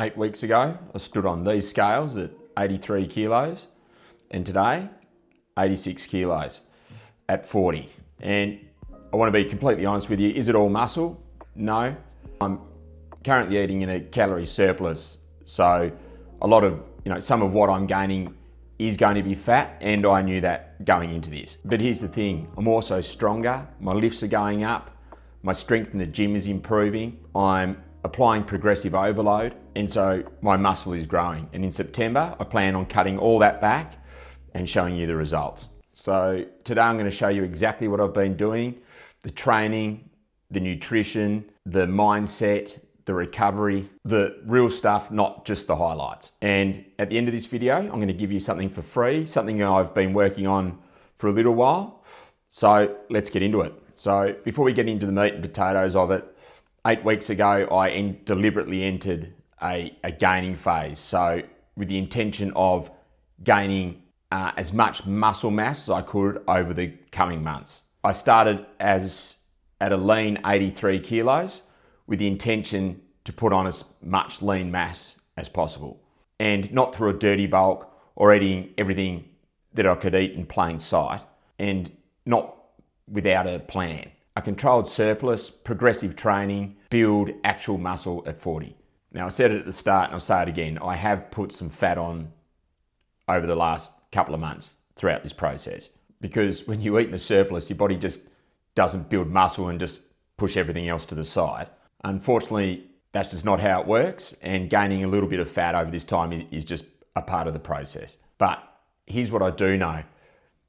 8 weeks ago, I stood on these scales at 83 kilos, and today, 86 kilos at 40. And I want to be completely honest with you, is it all muscle? No. I'm currently eating in a calorie surplus, so a lot of, some of what I'm gaining is going to be fat, and I knew that going into this. But here's the thing, I'm also stronger, my lifts are going up, my strength in the gym is improving, I'm applying progressive overload, and so my muscle is growing. And in September, I plan on cutting all that back and showing you the results. So today I'm going to show you exactly what I've been doing, the training, the nutrition, the mindset, the recovery, the real stuff, not just the highlights. And at the end of this video, I'm going to give you something for free, something I've been working on for a little while. So let's get into it. So before we get into the meat and potatoes of it, 8 weeks ago, I deliberately entered a gaining phase. So with the intention of gaining as much muscle mass as I could over the coming months. I started at a lean 83 kilos with the intention to put on as much lean mass as possible, and not through a dirty bulk or eating everything that I could eat in plain sight, and not without a plan. A controlled surplus, progressive training, build actual muscle at 40. Now I said it at the start and I'll say it again, I have put some fat on over the last couple of months throughout this process, because when you eat in a surplus, your body just doesn't build muscle and just push everything else to the side. Unfortunately, that's just not how it works, and gaining a little bit of fat over this time is just a part of the process. But here's what I do know.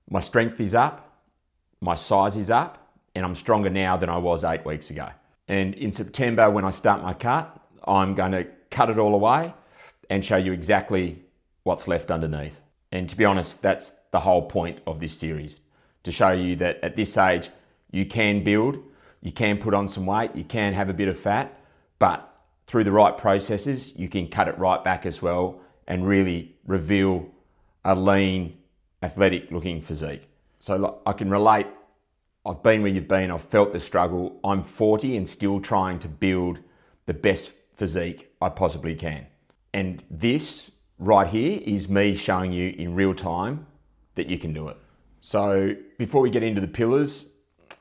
My strength is up, my size is up, and I'm stronger now than I was 8 weeks ago. And in September, when I start my cut, I'm going to cut it all away and show you exactly what's left underneath. And to be honest, that's the whole point of this series, to show you that at this age, you can build, you can put on some weight, you can have a bit of fat, but through the right processes, you can cut it right back as well and really reveal a lean, athletic looking physique. So I can relate. I've been where you've been, I've felt the struggle. I'm 40 and still trying to build the best physique I possibly can. And this right here is me showing you in real time that you can do it. So before we get into the pillars,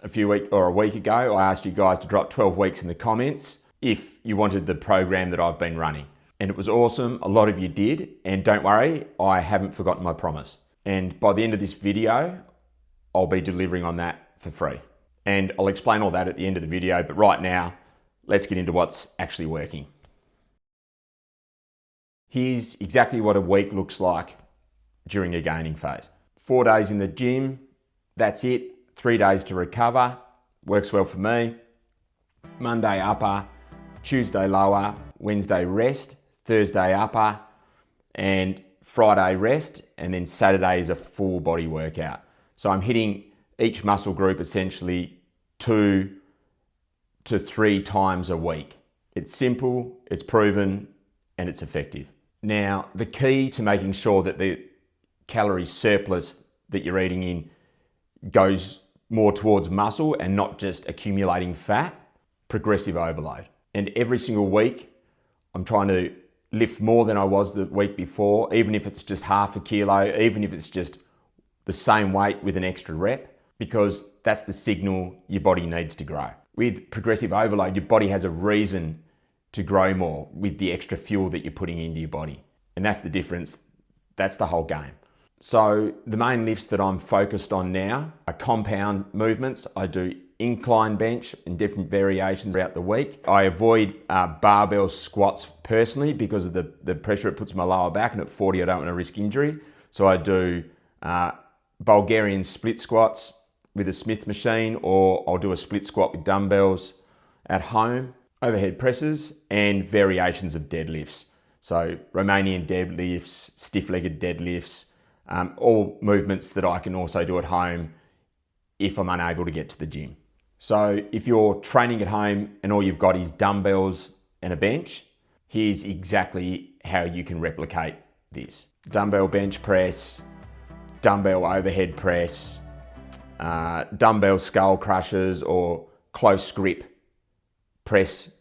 a week ago, I asked you guys to drop 12 weeks in the comments if you wanted the program that I've been running. And it was awesome, a lot of you did, and don't worry, I haven't forgotten my promise. And by the end of this video, I'll be delivering on that for free. And I'll explain all that at the end of the video, but right now, let's get into what's actually working. Here's exactly what a week looks like during a gaining phase. 4 days in the gym, that's it. 3 days to recover, works well for me. Monday upper, Tuesday lower, Wednesday rest, Thursday upper, and Friday rest, and then Saturday is a full body workout. So I'm hitting each muscle group essentially 2 to 3 times a week. It's simple, it's proven, and it's effective. Now, the key to making sure that the calorie surplus that you're eating in goes more towards muscle and not just accumulating fat, progressive overload. And every single week, I'm trying to lift more than I was the week before, even if it's just half a kilo, even if it's just the same weight with an extra rep, because that's the signal your body needs to grow. With progressive overload, your body has a reason to grow more with the extra fuel that you're putting into your body. And that's the difference. That's the whole game. So the main lifts that I'm focused on now are compound movements. I do incline bench in different variations throughout the week. I avoid barbell squats personally because of the pressure it puts on my lower back, and at 40 I don't want to risk injury. So I do Bulgarian split squats with a Smith machine, or I'll do a split squat with dumbbells at home, overhead presses, and variations of deadlifts. So Romanian deadlifts, stiff-legged deadlifts, all movements that I can also do at home if I'm unable to get to the gym. So if you're training at home and all you've got is dumbbells and a bench, here's exactly how you can replicate this. Dumbbell bench press, dumbbell overhead press, dumbbell skull crushers, or close grip press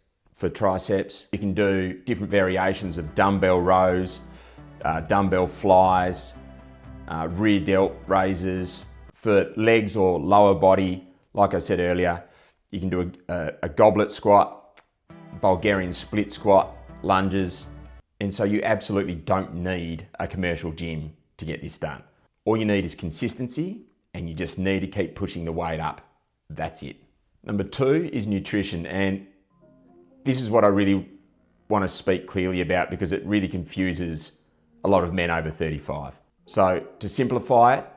for triceps. You can do different variations of dumbbell rows, dumbbell flies, rear delt raises. For legs or lower body, like I said earlier, you can do a goblet squat, Bulgarian split squat, lunges. And so you absolutely don't need a commercial gym to get this done. All you need is consistency, and you just need to keep pushing the weight up. That's it. Number 2 is nutrition, and this is what I really want to speak clearly about because it really confuses a lot of men over 35. So to simplify it,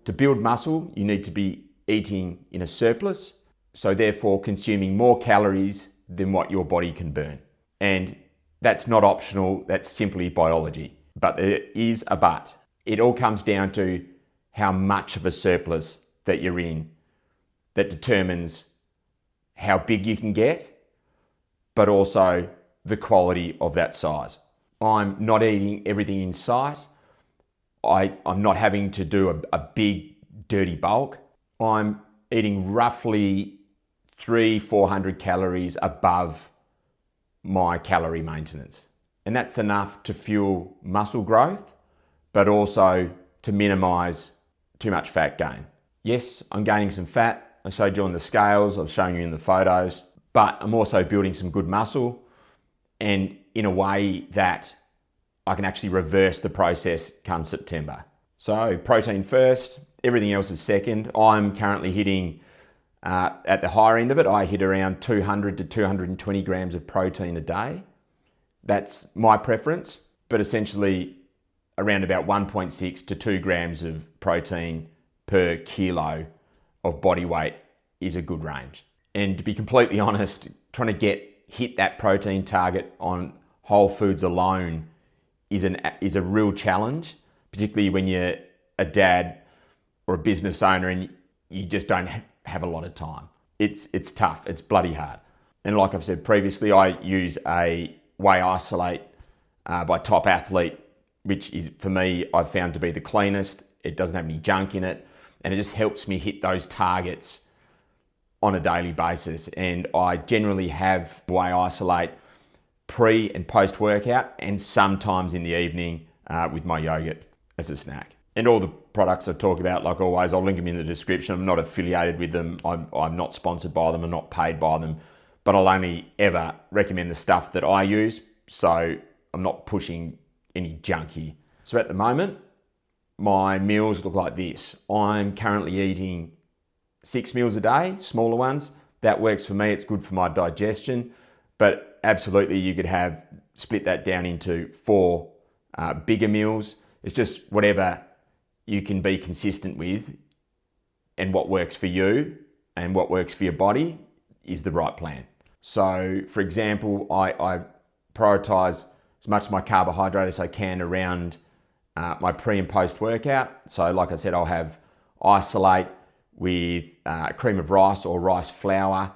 to build muscle, you need to be eating in a surplus, so therefore consuming more calories than what your body can burn. And that's not optional, that's simply biology. But there is a but. It all comes down to how much of a surplus that you're in that determines how big you can get, but also the quality of that size. I'm not eating everything in sight. I'm not having to do a big dirty bulk. I'm eating roughly 300-400 calories above my calorie maintenance. And that's enough to fuel muscle growth, but also to minimize too much fat gain. Yes, I'm gaining some fat. I showed you on the scales, I've shown you in the photos, but I'm also building some good muscle, and in a way that I can actually reverse the process come September. So protein first, everything else is second. I'm currently hitting, at the higher end of it, I hit around 200 to 220 grams of protein a day. That's my preference, but essentially around about 1.6 to 2 grams of protein per kilo of body weight is a good range. And to be completely honest, trying to hit that protein target on whole foods alone is a real challenge, particularly when you're a dad or a business owner and you just don't have a lot of time. It's tough, it's bloody hard. And like I've said previously, I use a whey isolate by Top Athlete, which is, for me, I've found to be the cleanest. It doesn't have any junk in it, and it just helps me hit those targets on a daily basis. And I generally have whey isolate pre and post workout, and sometimes in the evening with my yogurt as a snack. And all the products I talk about, like always, I'll link them in the description. I'm not affiliated with them. I'm not sponsored by them. I'm not paid by them, but I'll only ever recommend the stuff that I use. So I'm not pushing any junk here. So at the moment, my meals look like this. I'm currently eating 6 meals a day, smaller ones. That works for me. It's good for my digestion, but absolutely you could split that down into 4 bigger meals. It's just whatever you can be consistent with, and what works for you and what works for your body is the right plan. So for example, I prioritize as much of my carbohydrate as I can around my pre and post workout. So like I said, I'll have isolate with cream of rice or rice flour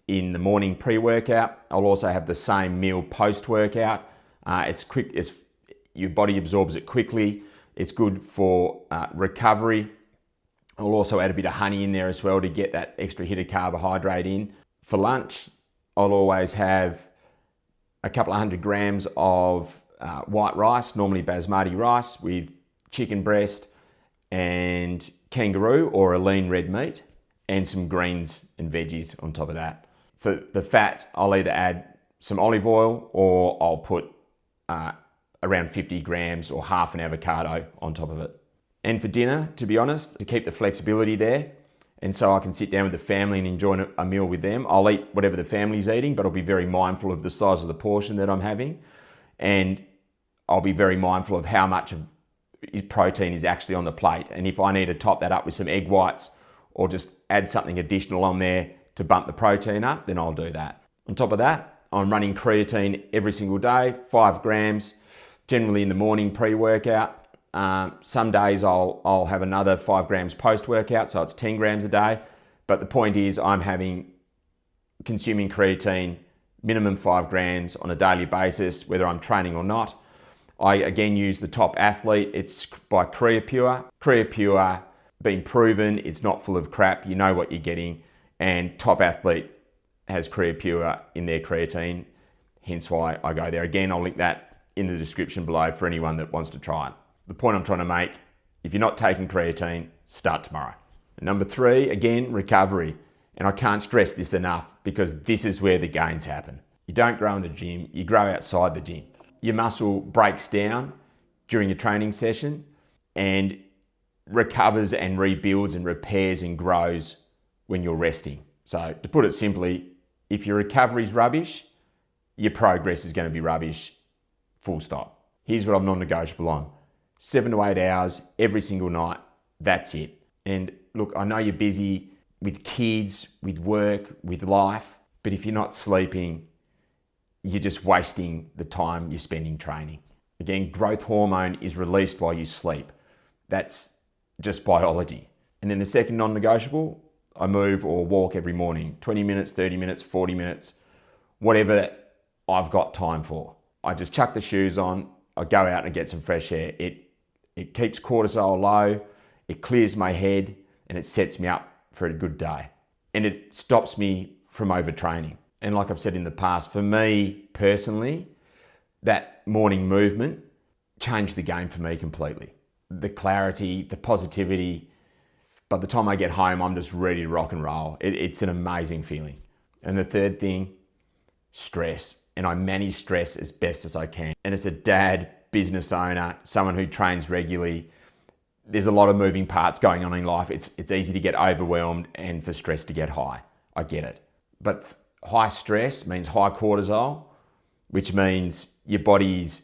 in the morning pre-workout. I'll also have the same meal post-workout. It's quick, your body absorbs it quickly. It's good for recovery. I'll also add a bit of honey in there as well to get that extra hit of carbohydrate in. For lunch, I'll always have a couple of 100 grams of white rice, normally basmati rice, with chicken breast and kangaroo or a lean red meat, and some greens and veggies on top of that. For the fat, I'll either add some olive oil or I'll put around 50 grams or half an avocado on top of it. And for dinner, to be honest, to keep the flexibility there, and so I can sit down with the family and enjoy a meal with them, I'll eat whatever the family's eating, but I'll be very mindful of the size of the portion that I'm having, and I'll be very mindful of how much of protein is actually on the plate. And if I need to top that up with some egg whites or just add something additional on there to bump the protein up, then I'll do that. On top of that, I'm running creatine every single day, 5 grams, generally in the morning pre-workout. Some days I'll have another 5 grams post-workout, so it's 10 grams a day. But the point is I'm consuming creatine, minimum 5 grams on a daily basis, whether I'm training or not. I again use the Top Athlete. It's by Creapure. Creapure, been proven, it's not full of crap. You know what you're getting. And Top Athlete has Creapure in their creatine. hence why I go there. Again, I'll link that in the description below for anyone that wants to try it. The point I'm trying to make, if you're not taking creatine, start tomorrow. Number 3, again, recovery. And I can't stress this enough because this is where the gains happen. You don't grow in the gym, you grow outside the gym. Your muscle breaks down during a training session and recovers and rebuilds and repairs and grows when you're resting. So to put it simply, if your recovery is rubbish, your progress is going to be rubbish, full stop. Here's what I'm non-negotiable on. 7 to 8 hours every single night, that's it. And look, I know you're busy with kids, with work, with life, but if you're not sleeping, you're just wasting the time you're spending training. Again, growth hormone is released while you sleep. That's just biology. And then the second non-negotiable, I move or walk every morning, 20 minutes, 30 minutes, 40 minutes, whatever I've got time for. I just chuck the shoes on, I go out and get some fresh air. It keeps cortisol low, it clears my head, and it sets me up for a good day. And it stops me from overtraining. And like I've said in the past, for me personally, that morning movement changed the game for me completely. The clarity, the positivity. By the time I get home, I'm just ready to rock and roll. It's an amazing feeling. And the third thing, stress. And I manage stress as best as I can. And as a dad, business owner, someone who trains regularly, there's a lot of moving parts going on in life. It's easy to get overwhelmed and for stress to get high. I get it. But high stress means high cortisol, which means your body's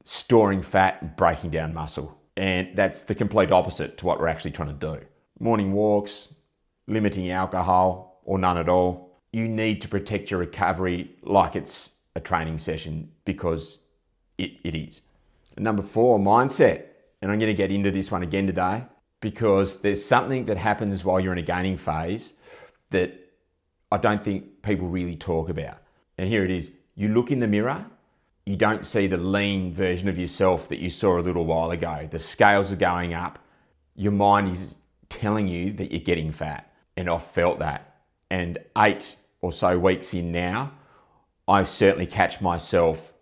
storing fat and breaking down muscle. And that's the complete opposite to what we're actually trying to do. Morning walks, limiting alcohol or none at all. You need to protect your recovery like it's a training session because it is. And number 4, mindset. And I'm going to get into this one again today because there's something that happens while you're in a gaining phase that I don't think people really talk about. And here it is. You look in the mirror, you don't see the lean version of yourself that you saw a little while ago. The scales are going up. Your mind is telling you that you're getting fat. And I've felt that. And 8 or so weeks in now, I certainly catch myself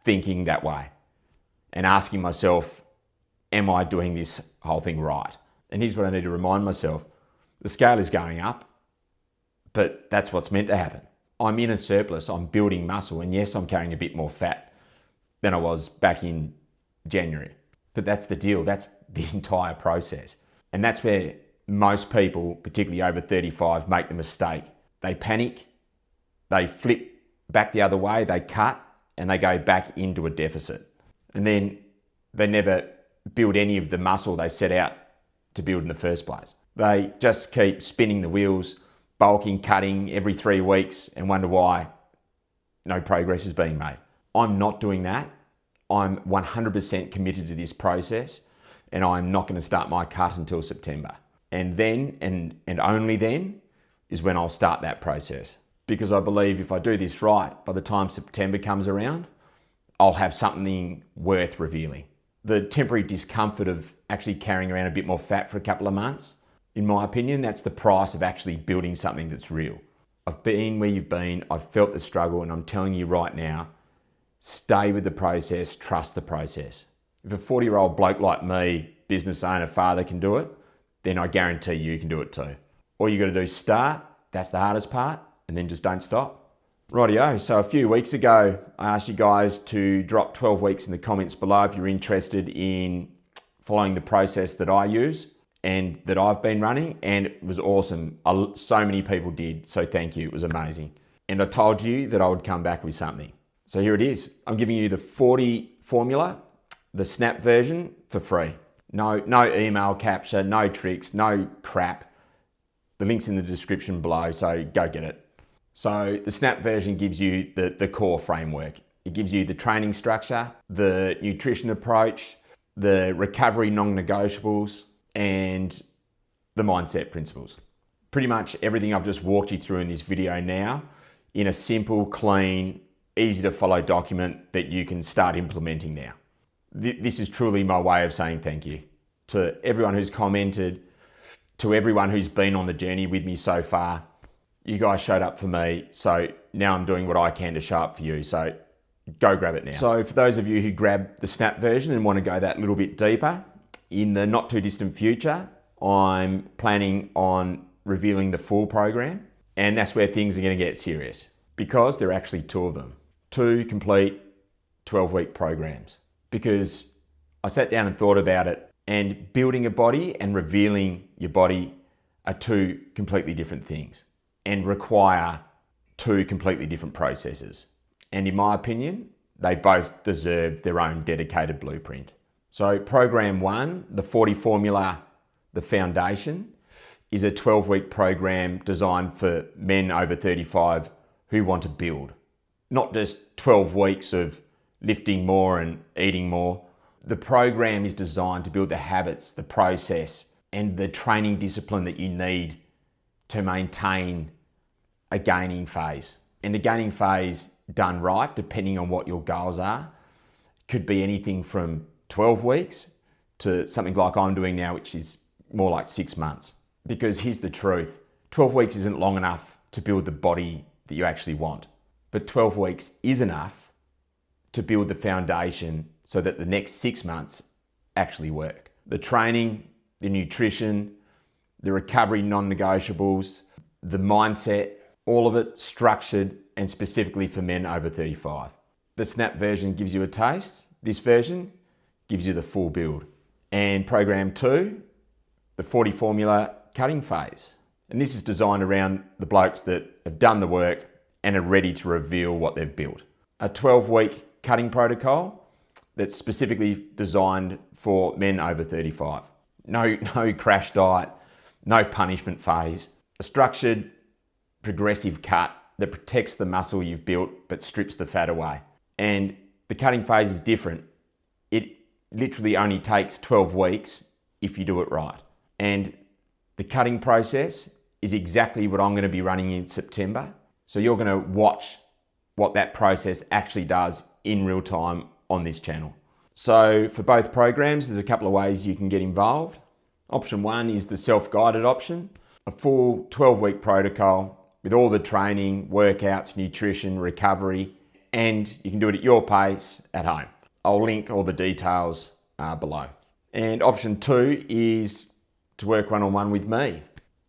thinking that way and asking myself, am I doing this whole thing right? And here's what I need to remind myself. The scale is going up, but that's what's meant to happen. I'm in a surplus, I'm building muscle, and yes, I'm carrying a bit more fat than I was back in January. But that's the deal, that's the entire process. And that's where most people, particularly over 35, make the mistake. They panic, they flip back the other way, they cut, and they go back into a deficit. And then they never build any of the muscle they set out to build in the first place. They just keep spinning the wheels, bulking, cutting every 3 weeks and wonder why no progress is being made. I'm not doing that. I'm 100% committed to this process and I'm not going to start my cut until September. And then, and only then, is when I'll start that process. Because I believe if I do this right, by the time September comes around, I'll have something worth revealing. The temporary discomfort of actually carrying around a bit more fat for a couple of months, in my opinion, that's the price of actually building something that's real. I've been where you've been, I've felt the struggle, and I'm telling you right now, stay with the process, trust the process. If a 40-year-old bloke like me, business owner, father can do it, then I guarantee you can do it too. All you got to do is start, that's the hardest part, and then just don't stop. Rightio, so a few weeks ago, I asked you guys to drop 12 weeks in the comments below if you're interested in following the process that I use and that I've been running, and it was awesome. So many people did, so thank you, it was amazing. And I told you that I would come back with something. So here it is. I'm giving you the 40 formula, the snap version, for free. No email capture, no tricks, no crap. The link's in the description below, so go get it. So the snap version gives you the core framework. It gives you the training structure, the nutrition approach, the recovery non-negotiables, and the mindset principles. Pretty much everything I've just walked you through in this video now in a simple, clean, easy to follow document that you can start implementing now. This is truly my way of saying thank you to everyone who's commented, to everyone who's been on the journey with me so far. You guys showed up for me, so now I'm doing what I can to show up for you. So go grab it now. So for those of you who grab the Snap version and want to go that little bit deeper, in the not too distant future, I'm planning on revealing the full program, and that's where things are going to get serious because there are actually two of them. Two complete 12-week programs. Because I sat down and thought about it, and building a body and revealing your body are two completely different things and require two completely different processes. And in my opinion, they both deserve their own dedicated blueprint. So program 1, the 40 formula, the foundation, is a 12-week program designed for men over 35 who want to build. Not just 12 weeks of lifting more and eating more. The program is designed to build the habits, the process, and the training discipline that you need to maintain a gaining phase. And a gaining phase done right, depending on what your goals are, could be anything from 12 weeks to something like I'm doing now, which is more like 6 months. Because here's the truth, 12 weeks isn't long enough to build the body that you actually want. But 12 weeks is enough to build the foundation so that the next 6 months actually work. The training, the nutrition, the recovery non-negotiables, the mindset, all of it structured and specifically for men over 35. The Snap version gives you a taste. This version gives you the full build. And program 2, the 40 formula cutting phase. And this is designed around the blokes that have done the work and are ready to reveal what they've built. A 12-week cutting protocol that's specifically designed for men over 35. No crash diet, no punishment phase. A structured, progressive cut that protects the muscle you've built but strips the fat away. And the cutting phase is different. It literally only takes 12 weeks if you do it right. And the cutting process is exactly what I'm going to be running in September. So you're going to watch what that process actually does in real time on this channel. So for both programs, there's a couple of ways you can get involved. Option 1 is the self-guided option, a full 12-week protocol with all the training, workouts, nutrition, recovery, and you can do it at your pace at home. I'll link all the details below. And option 2 is to work one-on-one with me.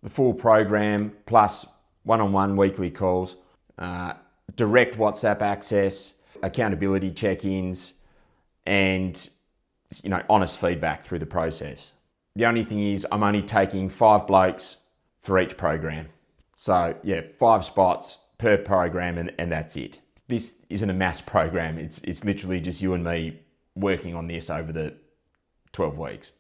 The full program plus one-on-one weekly calls, direct WhatsApp access, accountability check-ins, and honest feedback through the process. The only thing is I'm only taking 5 blokes for each program. So yeah, 5 spots per program and that's it. This isn't a mass program. It's literally just you and me working on this over the 12 weeks.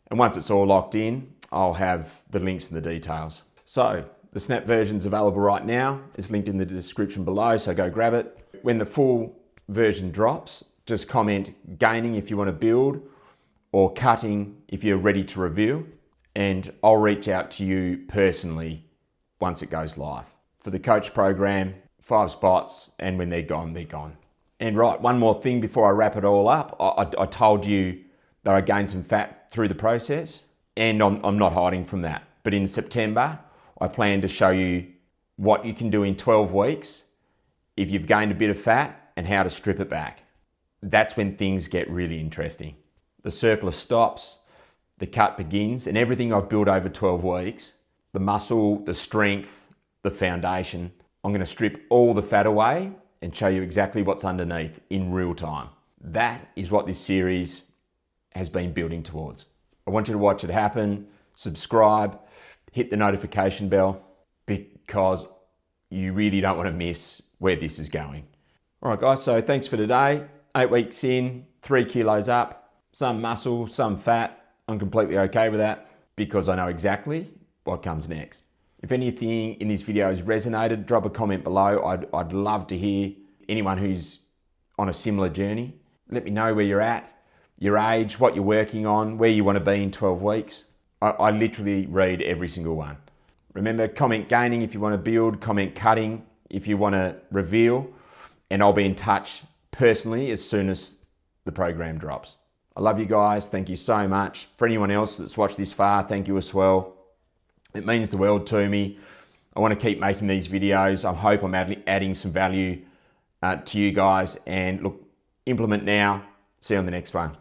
And once it's all locked in, I'll have the links and the details. So the Snap version's available right now. It's linked in the description below, so go grab it. When the full version drops, just comment gaining if you want to build or cutting if you're ready to reveal, and I'll reach out to you personally once it goes live. For the coach program, 5 spots, and when they're gone, they're gone. And right, one more thing before I wrap it all up. I told you that I gained some fat through the process, and I'm not hiding from that. But in September, I plan to show you what you can do in 12 weeks if you've gained a bit of fat and how to strip it back. That's when things get really interesting. The surplus stops, the cut begins, and everything I've built over 12 weeks, the muscle, the strength, the foundation, I'm going to strip all the fat away and show you exactly what's underneath in real time. That is what this series has been building towards. I want you to watch it happen, subscribe, hit the notification bell, because you really don't want to miss where this is going. All right, guys, so thanks for today. 8 weeks in, 3 kilos up, some muscle, some fat. I'm completely okay with that because I know exactly what comes next. If anything in this video has resonated, drop a comment below. I'd love to hear anyone who's on a similar journey. Let me know where you're at, your age, what you're working on, where you want to be in 12 weeks. I literally read every single one. Remember, comment gaining if you want to build, comment cutting if you want to reveal, and I'll be in touch personally as soon as the program drops. I love you guys. Thank you so much. For anyone else that's watched this far, thank you as well. It means the world to me. I want to keep making these videos. I hope I'm adding some value to you guys. And look, implement now. See you on the next one.